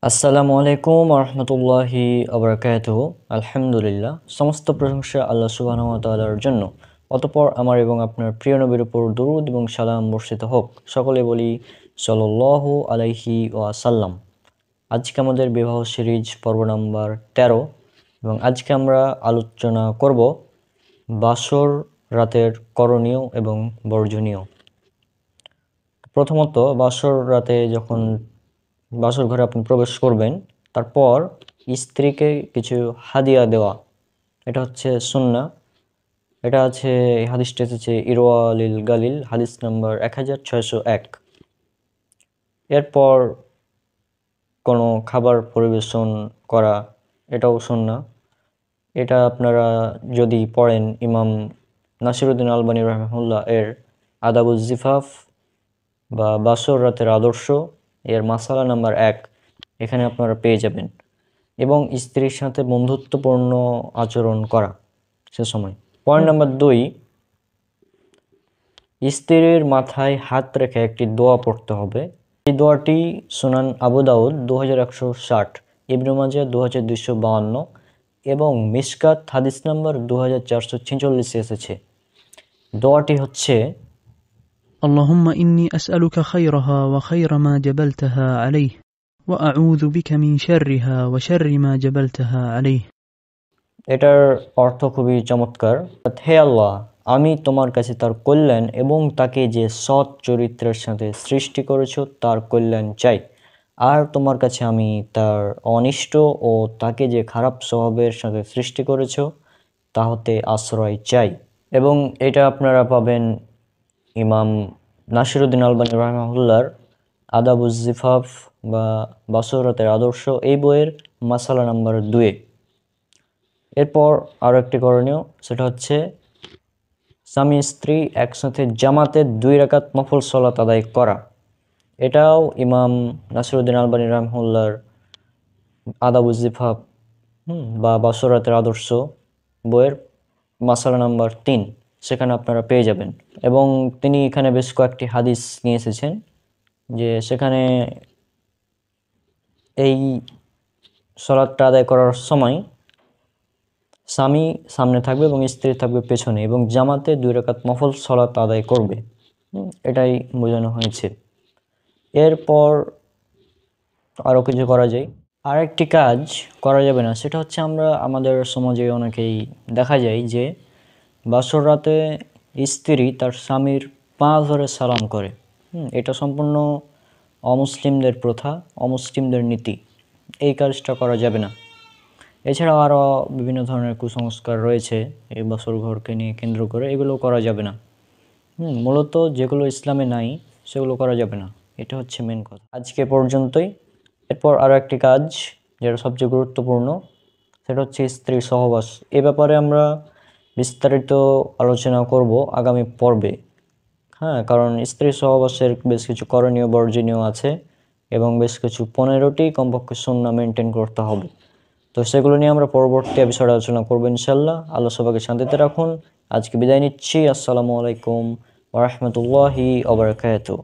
আসসালামু আলাইকুম রহমতুল্লাহি আবরাকাতুহু। আলহামদুলিল্লাহ, সমস্ত প্রশংসা আল্লাহ সুবহানাহু ওয়া তাআলার জন্য। অতঃপর আমার এবং আপনার প্রিয় নবীর উপর দুরূদ এবং সালাম বর্ষিত হোক। সকলে বলি সাল্লাল্লাহু আলাইহি ওয়াসাল্লাম। আজকে আমাদের বিবাহ সিরিজ পর্ব নাম্বার 13 এবং আজকে আমরা আলোচনা করব বাসর রাতের করণীয় এবং বর্জনীয়। প্রথমত, বাসর রাতে যখন বাসর ঘরে আপনি প্রবেশ করবেন, তারপর স্ত্রীকে কিছু হাদিয়া দেওয়া, এটা হচ্ছে সুন্নাহ। এটা আছে, এই হাদিসটা এসেছে ইরওয়ালিল গালিল, হাদিস নাম্বার 1601। এরপর কোনো খাবার পরিবেশন করা, এটাও সুন্নাহ। এটা আপনারা যদি পড়েন ইমাম নাসিরুদ্দিন আলবানী রাহিমাহুল্লাহ এর আদাবুজ জিফাফ বা বাসর রাতের আদর্শ এর মাসালা নাম্বার 1, এখানে আপনারা পেয়ে যাবেন। এবং স্ত্রীর সাথে বন্ধুত্বপূর্ণ আচরণ করা সে সময়। পয়েন্ট নাম্বার 2, স্ত্রীর মাথায় হাত রেখে একটি দোয়া পড়তে হবে। এই দোয়াটি সুনান আবু দাউদ 2160, ইবনে মাজাহ 2252 এবং মিশকাত হাদিস নাম্বার 2446 এসেছে। দোয়াটি হচ্ছে, اللهم إني أسألك خيرها وخير ما جبلتها عليه وأعوذ بك من شرها وشر ما جبلتها عليه। এটার অর্থ খুবই চমৎকার। হে আল্লাহ, আমি তোমার কাছে তার কল্যাণ এবং তাকে যে সৎ চরিত্রের সাথে সৃষ্টি করেছ তার কল্যাণ চাই, আর তোমার কাছে আমি তার অনিষ্ট ও তাকে যে খারাপ স্বভাবের সাথে সৃষ্টি করেছ তা হতে আশ্রয় চাই। এবং এটা আপনারা পাবেন ইমাম নাসিরুদ্দিন আলবানী রাহিমাহুল্লাহর আদাবুজ জিফাফ বা বাসরাতের আদর্শ এই বইয়ের মাসালা নাম্বার 2। এরপর আরও একটি করণীয়, সেটা হচ্ছে স্বামী স্ত্রী একসাথে জামাতে 2 রাকাত নফল সালাত আদায় করা। এটাও ইমাম নাসিরুদ্দিন আলবানী রাহিমাহুল্লাহর আদাবুজ জিফাফ বা বাসরাতের আদর্শ বইয়ের মাসালা নাম্বার 3, সেখানে আপনারা পেয়ে যাবেন। এবং তিনি এখানে বেশ কয়েকটি হাদিস নিয়ে এসেছেন, যে সেখানে এই সালাতটা আদায় করার সময় স্বামী সামনে থাকবে এবং স্ত্রী থাকবে পেছনে, এবং জামাতে 2 রাকাত নফল সালাত আদায় করবে। এটাই বোঝানো হয়েছে। এরপর আরও কিছু করা যায়। আর একটি কাজ করা যাবে না, সেটা হচ্ছে আমরা আমাদের সমাজে অনেকেই দেখা যায় যে বাসর রাতে স্ত্রী তার স্বামীর পা ধরে সালাম করে। এটা সম্পূর্ণ অমুসলিমদের প্রথা, অমুসলিমদের নীতি। এই কাজটা করা যাবে না। এছাড়াও আরও বিভিন্ন ধরনের কুসংস্কার রয়েছে এই বাসর ঘরকে নিয়ে কেন্দ্র করে, এগুলো করা যাবে না। মূলত যেগুলো ইসলামে নাই সেগুলো করা যাবে না, এটা হচ্ছে মেন কথা। আজকে পর্যন্তই। এরপর আরও একটি কাজ যেটা সবচেয়ে গুরুত্বপূর্ণ, সেটা হচ্ছে স্ত্রী সহবাস। এ ব্যাপারে আমরা বিস্তারিত আলোচনা করব আগামী পর্বে। কারণ স্ত্রী সহবাসের বেশ কিছু করণীয় বর্জনীয় আছে এবং বেশ কিছু 15টি কমপক্ষে সুন্নাহ মেনটেন করতে হবে। তো সেগুলো নিয়ে আমরা পরবর্তী এপিসোডে আলোচনা করবো ইনশাল্লাহ। আল্লাহ সবাইকে শান্তিতে রাখুন। আজকে বিদায় নিচ্ছি। আসসালামু আলাইকুম ওয়া রাহমাতুল্লাহি ওয়া বারাকাতুহু।